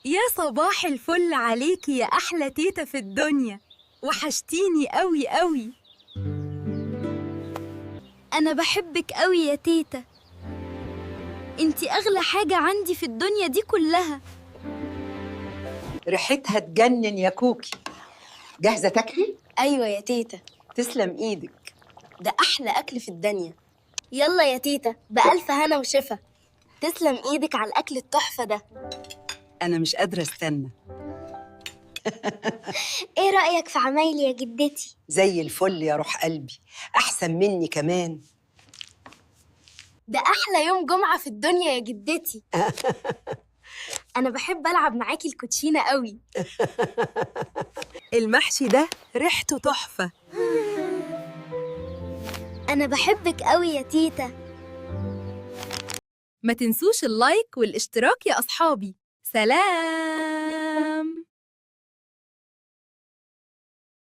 يا صباح الفل عليكي يا أحلى تيتة في الدنيا. وحشتيني قوي قوي. أنا بحبك قوي يا تيتة، انتي أغلى حاجة عندي في الدنيا دي كلها. ريحتها تجنن يا كوكي. جاهزة تاكلي؟ أيوة يا تيتة، تسلم إيدك. ده أحلى أكل في الدنيا. يلا يا تيتة، بألف هنا وشفا. تسلم إيدك على الأكل التحفة ده. أنا مش قادرة أستنى. إيه رأيك في عمايلي يا جدتي؟ زي الفل يا روح قلبي، أحسن مني كمان. ده أحلى يوم جمعة في الدنيا يا جدتي. أنا بحب ألعب معاكي الكوتشينة قوي. المحشي ده ريحته تحفة. أنا بحبك قوي يا تيتة. ما تنسوش اللايك والاشتراك يا أصحابي. سلام.